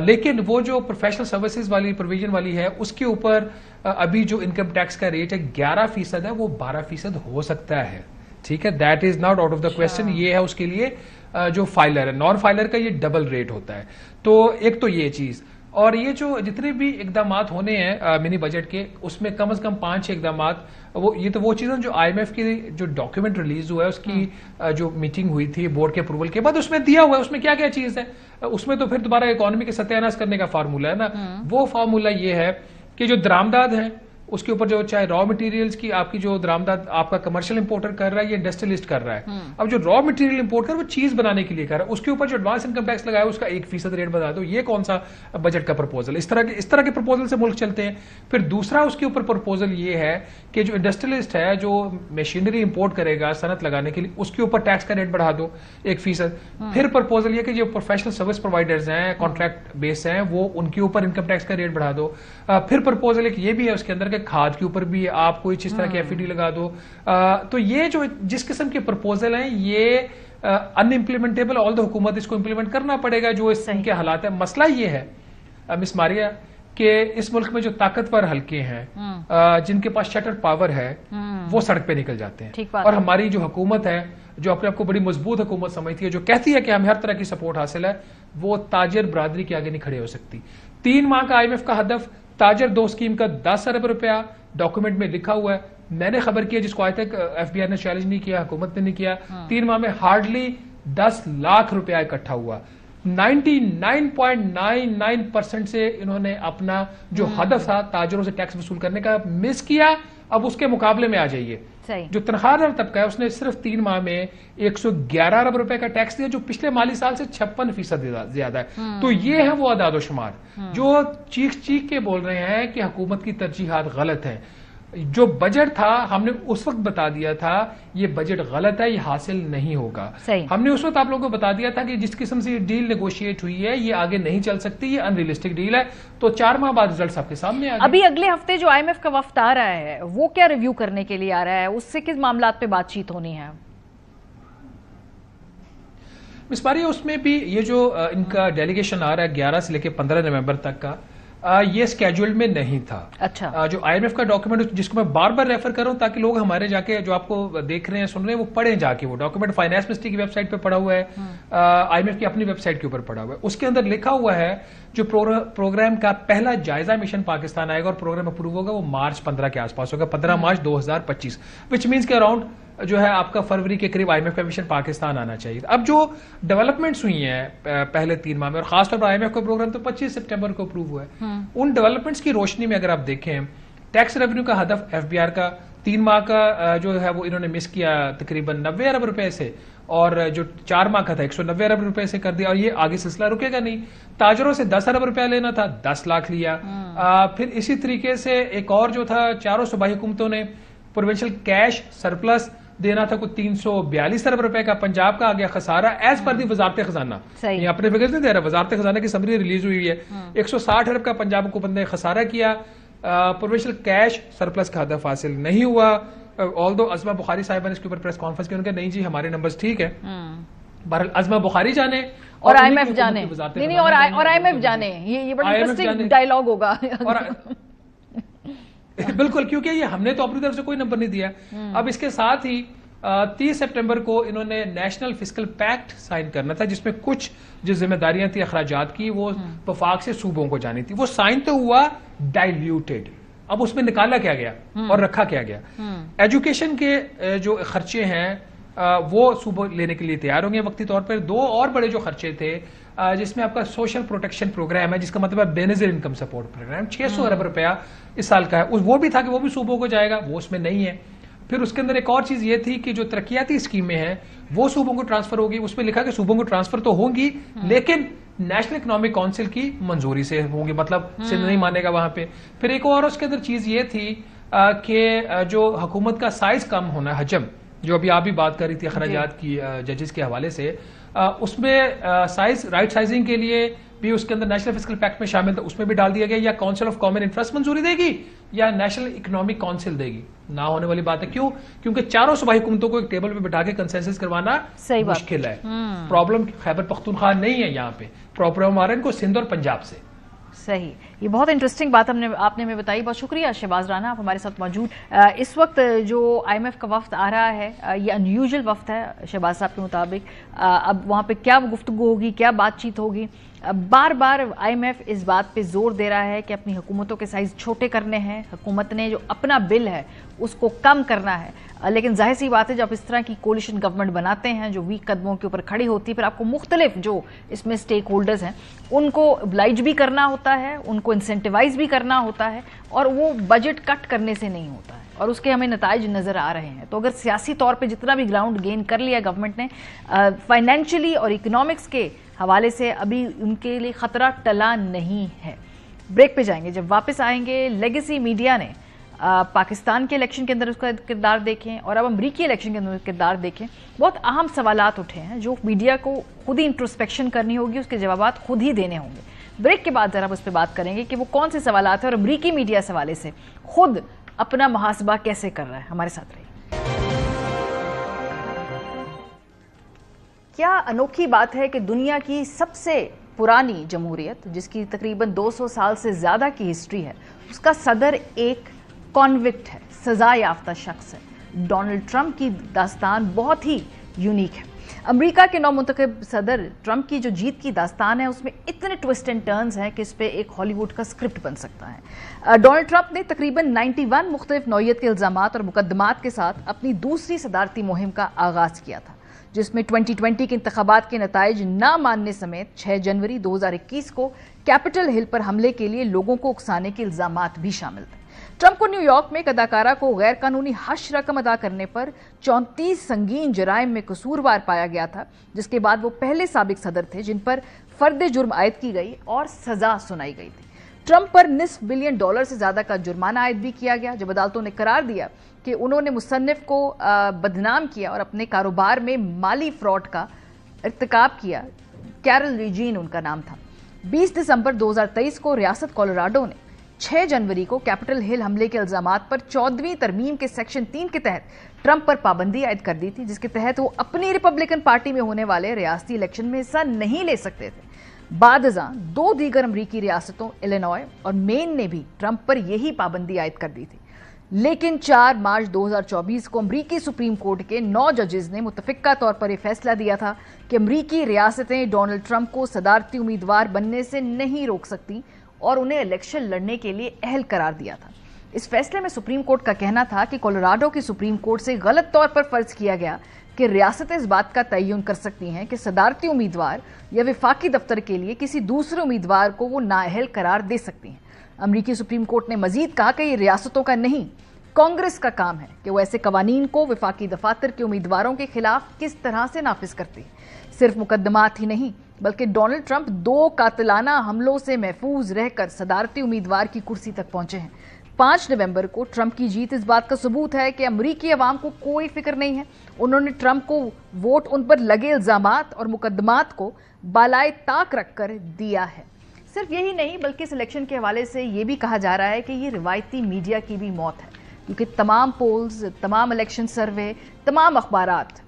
लेकिन वो जो प्रोफेशनल सर्विसेज वाली प्रोविजन वाली है उसके ऊपर अभी जो इनकम टैक्स का रेट है 11% है, वो 12% हो सकता है। ठीक है, that is not out of the question. ये है उसके लिए जो फाइलर है, नॉन फाइलर का ये डबल रेट होता है। तो एक तो ये चीज, और ये जो जितने भी इकदाम होने हैं मिनी बजट के, उसमें कम से कम 5-6 इकदाम, ये तो वो चीजें जो IMF की जो डॉक्यूमेंट रिलीज हुआ है उसकी जो मीटिंग हुई थी बोर्ड के अप्रूवल के बाद, उसमें दिया हुआ है। उसमें क्या क्या चीज है, उसमें तो फिर दोबारा इकोनॉमी के सत्यानाश करने का फार्मूला है ना। वो फार्मूला ये है कि जो दरामदाद है उसके ऊपर जो चाहे रॉ मटेरियल्स की आपकी जो दरामदाद आपका कमर्शियल इंपोर्टर कर रहा है या इंडस्ट्रियलिस्ट कर रहा है, अब जो रॉ मटेरियल इंपोर्ट कर वो चीज बनाने के लिए कर रहा है, उसके ऊपर जो एडवांस इनकम टैक्स लगाया उसका 1% रेट बता दो, ये कौन सा बजट का प्रपोजल? इस तरह के प्रपोजल से मुल्क चलते हैं। फिर दूसरा उसके ऊपर प्रपोजल ये है कि जो इंडस्ट्रियलिस्ट है जो मशीनरी इंपोर्ट करेगा सनत लगाने के लिए, उसके ऊपर टैक्स का रेट बढ़ा दो 1%। फिर प्रपोजल ये कि जो प्रोफेशनल सर्विस प्रोवाइडर्स हैं, कॉन्ट्रैक्ट बेस हैं, वो उनके ऊपर इनकम टैक्स का रेट बढ़ा दो। फिर प्रपोजल एक ये भी है उसके अंदर के खाद के ऊपर भी आप कोई इस तरह की एफईडी लगा दो। तो ये जो जिस किस्म के प्रपोजल हैं ये अनइम्प्लीमेंटेबल, ऑल द हुकूमत इसको इंप्लीमेंट करना पड़ेगा जो इनके हालात है। मसला ये है मिस मारिया कि इस मुल्क में जो ताकतवर हल्के हैं जिनके पास शटर पावर है वो सड़क पे निकल जाते हैं, और हमारी जो हुकूमत है जो अपने आप को बड़ी मजबूत हुकूमत समझती है, जो कहती है कि हमें हर तरह की सपोर्ट हासिल है, वो ताजर बरादरी के आगे नहीं खड़े हो सकती। 3 माह का IMF का हदफ, ताजर 2 स्कीम का 10 अरब रुपया डॉक्यूमेंट में लिखा हुआ है। मैंने खबर की है जिसको आज तक FBI ने चैलेंज नहीं किया, हुकूमत ने नहीं किया। 3 माह में हार्डली 10 लाख रुपया इकट्ठा हुआ। 99.99% से इन्होंने अपना जो हदफ था ताजरों से टैक्स वसूल करने का मिस किया। अब उसके मुकाबले में आ जाइए, जो तनख्वाहदार तबका है उसने सिर्फ 3 माह में 111 अरब रुपए का टैक्स दिया, जो पिछले माली साल से 56% ज्यादा है। तो ये है वो अदाद शुमार जो चीख चीख के बोल रहे हैं कि हुकूमत की तरजीहात गलत है। जो बजट था हमने उस वक्त बता दिया था ये बजट गलत है, ये हासिल नहीं होगा। हमने उस वक्त आप लोगों को बता दिया था कि जिस किस्म से ये डील नेगोशिएट हुई है ये आगे नहीं चल सकती, ये अनरियलिस्टिक डील है। तो 4 माह बाद रिजल्ट आपके सामने आ गए। अभी अगले हफ्ते जो IMF का वफ्द आ रहा है वो क्या रिव्यू करने के लिए आ रहा है, उससे किस मामलात पे बातचीत होनी है? मिस मारिया उसमें भी ये जो इनका डेलीगेशन आ रहा है 11 से लेकर 15 नवंबर तक का, ये स्केड्यूल में नहीं था। अच्छा। जो IMF का डॉक्यूमेंट जिसको मैं बार बार रेफर कर रहा हूं ताकि लोग हमारे जाके जो आपको देख रहे हैं सुन रहे हैं वो पढ़ें जाके, वो डॉक्यूमेंट फाइनेंस मिनिस्ट्री की वेबसाइट पे पड़ा हुआ है, IMF की अपनी वेबसाइट के ऊपर पड़ा हुआ है। उसके अंदर लिखा हुआ है जो प्रोग्राम का पहला जायजा मिशन पाकिस्तान आएगा और प्रोग्राम अप्रूव होगा वो मार्च 15 के आसपास होगा, 15 मार्च 2025, विच मीन्स के अराउंड जो है आपका फरवरी के करीब IMF का मिशन पाकिस्तान आना चाहिए। अब जो डेवलपमेंट्स हुई हैं पहले 3 माह में, और खासतौर पर IMF का प्रोग्राम तो 25 सितंबर को अप्रूव हुआ है, उन डेवलपमेंट्स की रोशनी में अगर आप देखें टैक्स रेवेन्यू का हदफ FBR का 3 माह का जो है वो इन्होंने मिस किया तकरीबन 90 अरब रुपए से, और जो 4 माह का था 190 अरब रुपए से कर दिया, और ये आगे सिलसिला रुकेगा नहीं। ताजरों से 10 अरब रुपया लेना था 10 लाख लिया। फिर इसी तरीके से एक और जो था चारों सूबाई हुकूमतों ने प्रोविंशियल कैश सरप्लस देना था कुछ 342 अरब रुपए का, पंजाब का आ गया खसारा एज पर दी वजारत खजाना, ये अपने फिगर नहीं दे रहा, वजारत खजाना की समरी रिलीज हुई है। 160 अरब का पंजाब हुकूमत ने खसारा किया। प्रोविंशियल कैश सरप्लस का हदफ हासिल नहीं हुआ। ऑल दो अज़मा बुखारी साहिबा ने इसके ऊपर प्रेस कॉन्फ्रेंस की, उन्होंने कहा नहीं जी हमारे नंबर्स ठीक है। बहरहाल अज़मा बुखारी जाने और IMF जाने, नहीं और IMF जाने, ये बड़ा इंटरेस्टिंग डायलॉग होगा। बिल्कुल, क्योंकि ये हमने तो अपनी तरफ से कोई नंबर नहीं दिया। अब इसके साथ ही 30 सितंबर को इन्होंने नेशनल फिस्कल पैक्ट साइन करना था जिसमें कुछ जो जिम्मेदारियां थी अखराजात की वो वफाक से सूबों को जानी थी। वो साइन तो हुआ, डाइल्यूटेड। अब उसमें निकाला क्या गया और रखा क्या गया? एजुकेशन के जो खर्चे हैं वो सूबे लेने के लिए तैयार होंगे वक्ती तौर पर। 2 और बड़े जो खर्चे थे जिसमें आपका सोशल प्रोटेक्शन प्रोग्राम है जिसका मतलब है बेनिफिट इनकम सपोर्ट प्रोग्राम, 600 अरब रुपया इस साल का है, वो भी था कि वो भी सूबों को जाएगा, वो उसमें नहीं है। फिर उसके अंदर एक और चीज ये थी कि जो तरक्याती स्कीमें हैं वो सूबों को ट्रांसफर होगी। उसमें लिखा कि सूबों को ट्रांसफर तो होंगी लेकिन नेशनल इकोनॉमिक काउंसिल की मंजूरी से होंगी, मतलब सिंध नहीं मानेगा वहां पे। फिर एक और उसके अंदर चीज ये थी कि जो हुकूमत का साइज कम होना, हजम, जो अभी आप भी बात कर रही थी अखराजात की जजेस के हवाले से, उसमें साइज राइट साइजिंग के लिए भी उसके अंदर नेशनल फिस्कल पैक्ट में शामिल था, उसमें भी डाल दिया गया। या काउंसिल ऑफ कॉमन इंटरेस्ट मंजूरी देगी या नेशनल इकोनॉमिक काउंसिल देगी, ना होने वाली बात है। क्यों? क्योंकि चारों सूबाई हुकूमतों को एक टेबल पे बिठा के कंसेंसस करवाना मुश्किल है। प्रॉब्लम खैबर पख्तूनख्वा नहीं है, यहाँ पे प्रॉब्लम आ रहा है इनको सिंध और पंजाब से। सही, ये बहुत इंटरेस्टिंग बात आपने हमें बताई। बहुत शुक्रिया शहबाज राना, आप हमारे साथ मौजूद। इस वक्त जो IMF का वफ्द आ रहा है ये अनयूजुअल वफ्द है शहबाज साहब के मुताबिक। अब वहाँ पे क्या गुफ्तगू होगी, क्या बातचीत होगी, बार बार IMF इस बात पे जोर दे रहा है कि अपनी हुकूमतों के साइज छोटे करने हैं, हुकूमत ने जो अपना बिल है उसको कम करना है। लेकिन जाहिर सी बात है जब इस तरह की कोलिशन गवर्नमेंट बनाते हैं जो वीक कदमों के ऊपर खड़ी होती है, फिर आपको मुख्तलिफ जो इसमें स्टेक होल्डर्स हैं उनको ओब्लाइज भी करना होता है, उनको इंसेंटिवाइज भी करना होता है, और वो बजट कट करने से नहीं होता है, और उसके हमें नताइज नज़र आ रहे हैं। तो अगर सियासी तौर पे जितना भी ग्राउंड गेन कर लिया गवर्नमेंट ने, फाइनेंशियली और इकोनॉमिक्स के हवाले से अभी उनके लिए ख़तरा टला नहीं है। ब्रेक पे जाएंगे, जब वापस आएंगे लेगेसी मीडिया ने पाकिस्तान के इलेक्शन के अंदर उसका किरदार देखें और अब अमरीकी इलेक्शन के अंदर किरदार देखें। बहुत अहम सवालात उठे हैं जो मीडिया को खुद ही इंट्रोस्पेक्शन करनी होगी, उसके जवाब खुद ही देने होंगे। ब्रेक के बाद जरा उस पर बात करेंगे कि वो कौन से सवालात हैं और अमरीकी मीडिया इस हवाले से खुद अपना मुहासबा कैसे कर रहा है। हमारे साथ रहिए। क्या अनोखी बात है कि दुनिया की सबसे पुरानी जमहूरियत, जिसकी तकरीबन 200 साल से ज़्यादा की हिस्ट्री है, उसका सदर एक कॉन्विक्ट है, सजा याफ्ता शख्स है। डोनाल्ड ट्रंप की दास्तान बहुत ही यूनिक है। अमेरिका के नौमुंतखब सदर ट्रंप की जो जीत की दास्तान है उसमें इतने ट्विस्ट एंड टर्न्स हैं कि इस पे एक हॉलीवुड का स्क्रिप्ट बन सकता है। डोनाल्ड ट्रंप ने तकरीबन 91 मुख्तलिफ नौइयत के इल्जामात और मुकदमात के साथ अपनी दूसरी सदारती मुहिम का आगाज किया था, जिसमें 2020 के इंतखाबात के नताइज ना मानने समेत 6 जनवरी 2021 को कैपिटल हिल पर हमले के लिए लोगों को उकसाने के इल्जामात भी शामिल थे। ट्रंप को न्यूयॉर्क में एक अदाकारा को गैर कानूनी हश रकम अदा करने पर 34 संगीन जराइम में कसूरवार पाया गया था, जिसके बाद वो पहले साबिक सदर थे जिन पर फर्द जुर्म आयद की गई और सजा सुनाई गई थी। ट्रंप पर $9 बिलियन से ज्यादा का जुर्माना आयद भी किया गया, जब अदालतों ने करार दिया कि उन्होंने मुसन्निफ को बदनाम किया और अपने कारोबार में माली फ्रॉड का इर्तिकाब किया। कैरल रीजीन उनका नाम था। 20 दिसंबर 2023 को रियासत कोलोराडो ने 6 जनवरी को कैपिटल हिल हमले के इल्जामात पर 14वीं तरमीम के सेक्शन 3 के तहत ट्रंप पर पाबंदी आयद कर दी थी, जिसके तहत वो अपनी रिपब्लिकन पार्टी में होने वाले रियासती इलेक्शन में हिस्सा नहीं ले सकते थे। बादज़ां 2 दीगर अमरीकी रियासतों इलिनॉय और मेन ने भी ट्रंप पर यही पाबंदी आयद कर दी थी। लेकिन 4 मार्च 2024 को अमरीकी सुप्रीम कोर्ट के 9 जजेस ने मुतफिका तौर पर यह फैसला दिया था कि अमरीकी रियासतें डोनाल्ड ट्रंप को सदारती उम्मीदवार बनने से नहीं रोक सकती और उन्हें इलेक्शन लड़ने के लिए अहल करार दिया था। इस फैसले में सुप्रीम कोर्ट का कहना था कि कोलोराडो की सुप्रीम कोर्ट से गलत तौर पर फर्ज किया गया कि रियासतें इस बात का तयन कर सकती हैं कि सदारती उम्मीदवार या विफाकी दफ्तर के लिए किसी दूसरे उम्मीदवार को वो नाअहल करार दे सकती हैं। अमरीकी सुप्रीम कोर्ट ने मजीद कहा कि ये रियासतों का नहीं, कांग्रेस का काम है कि वो ऐसे कवानीन को विफाकी दफातर के उम्मीदवारों के खिलाफ किस तरह से नाफिज करती है। सिर्फ मुकदमात ही नहीं बल्कि डोनाल्ड ट्रंप 2 कातिलाना हमलों से महफूज रहकर सदारती उम्मीदवार की कुर्सी तक पहुंचे हैं। 5 नवंबर को ट्रंप की जीत इस बात का सबूत है कि अमरीकी अवाम को कोई फिक्र नहीं है। उन्होंने ट्रंप को वोट उन पर लगे इल्जामात और मुकदमात को बालाए ताक रखकर दिया है। सिर्फ यही नहीं बल्कि इस इलेक्शन के हवाले से ये भी कहा जा रहा है कि ये रिवायती मीडिया की भी मौत है, क्योंकि तमाम पोल्स, तमाम इलेक्शन सर्वे, तमाम अखबारात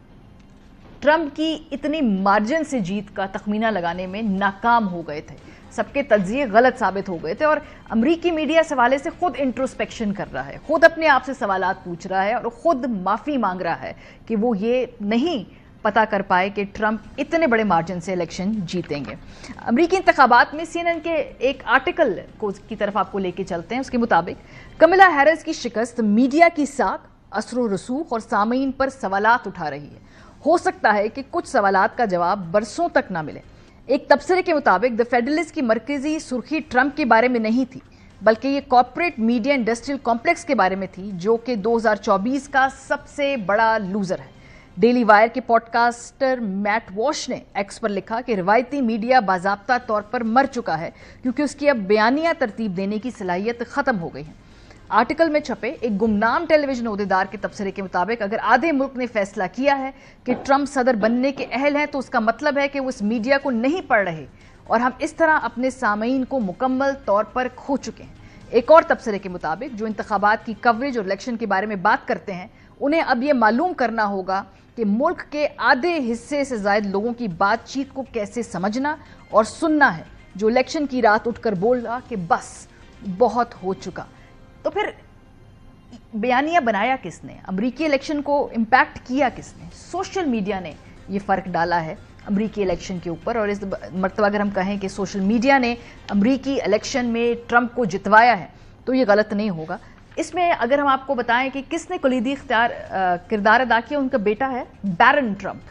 ट्रंप की इतनी मार्जिन से जीत का तखमीना लगाने में नाकाम हो गए थे। सबके तज्जिए गलत साबित हो गए थे और अमरीकी मीडिया इस हवाले से खुद इंट्रोस्पेक्शन कर रहा है, खुद अपने आप से सवालात पूछ रहा है और खुद माफ़ी मांग रहा है कि वो ये नहीं पता कर पाए कि ट्रंप इतने बड़े मार्जिन से इलेक्शन जीतेंगे। अमरीकी इंतखाबात में CNN के एक आर्टिकल की तरफ आपको लेके चलते हैं। उसके मुताबिक कमला हैरिस की शिकस्त मीडिया की साख, असर रसूख और सामीन पर सवालात उठा रही है। हो सकता है कि कुछ सवालात का जवाब बरसों तक ना मिले। एक तबसरे के मुताबिक द फेडरलिस्ट की मरकजी सुर्खी ट्रंप के बारे में नहीं थी, बल्कि ये कॉर्पोरेट मीडिया इंडस्ट्रियल कॉम्प्लेक्स के बारे में थी, जो कि 2024 का सबसे बड़ा लूजर है। डेली वायर के पॉडकास्टर मैट वॉश ने एक्स पर लिखा कि रिवायती मीडिया बाज़ाब्ता तौर पर मर चुका है क्योंकि उसकी अब बयानिया तरतीब देने की सलाहियत ख़त्म हो गई है। आर्टिकल में छपे एक गुमनाम टेलीविजन ओहदेदार के तबसरे के मुताबिक अगर आधे मुल्क ने फैसला किया है कि ट्रंप सदर बनने के अहल हैं तो उसका मतलब है कि वो इस मीडिया को नहीं पढ़ रहे और हम इस तरह अपने सामीन को मुकम्मल तौर पर खो चुके हैं। एक और तबसरे के मुताबिक जो इंतखाबात की कवरेज और इलेक्शन के बारे में बात करते हैं, उन्हें अब यह मालूम करना होगा कि मुल्क के आधे हिस्से से ज्यादा लोगों की बातचीत को कैसे समझना और सुनना है, जो इलेक्शन की रात उठकर बोला कि बस बहुत हो चुका। तो फिर बयानिया बनाया किसने? अमरीकी इलेक्शन को इम्पैक्ट किया किसने? सोशल मीडिया ने ये फ़र्क डाला है। अमरीकी इलेक्शन के ऊपर। और इस मरतबा अगर हम कहें कि सोशल मीडिया ने अमरीकी इलेक्शन में ट्रंप को जितवाया है तो ये गलत नहीं होगा। इसमें अगर हम आपको बताएं कि किसने कलीदी किरदार अदा किया, उनका बेटा है बैरन ट्रंप,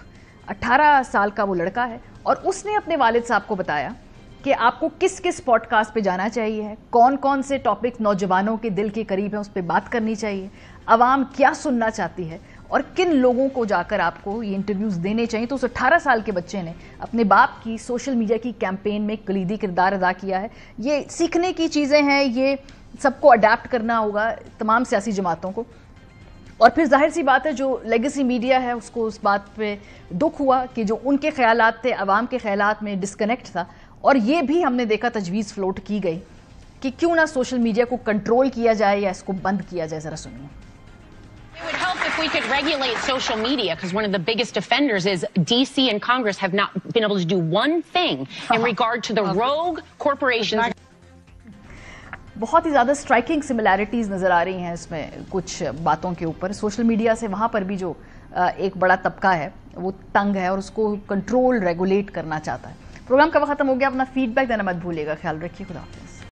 18 साल का वो लड़का है, और उसने अपने वालिद साहब को बताया कि आपको किस किस पॉडकास्ट पे जाना चाहिए, कौन कौन से टॉपिक नौजवानों के दिल के करीब हैं उस पर बात करनी चाहिए, अवाम क्या सुनना चाहती है और किन लोगों को जाकर आपको ये इंटरव्यूज़ देने चाहिए। तो उस 18 साल के बच्चे ने अपने बाप की सोशल मीडिया की कैंपेन में कलीदी किरदार अदा किया है। ये सीखने की चीज़ें हैं, ये सबको अडेप्ट करना होगा, तमाम सियासी जमातों को। और फिर जाहिर सी बात है जो लेगेसी मीडिया है उसको उस बात पे दुख हुआ कि जो उनके ख्यालात थे अवाम के ख्यालात में डिस्कनेक्ट था। और ये भी हमने देखा तजवीज़ फ्लोट की गई कि क्यों ना सोशल मीडिया को कंट्रोल किया जाए या इसको बंद किया जाए। ज़रा सुनिए। It would help if we could regulate social media, because one of the biggest offenders is DC and Congress have not been able to do one thing in regard to the rogue corporations. बहुत ही ज़्यादा striking similarities नज़र आ रही हैं इसमें कुछ बातों के ऊपर। सोशल मीडिया से वहाँ पर भी जो एक बड़ा तबका है वो तंग है और उसको कंट्रोल रेगुलेट करना चाहता है। प्रोग्राम का वक्त खत्म हो गया। अपना फीडबैक देना मत भूलिएगा। ख्याल रखिए। खुदा हाफिज़।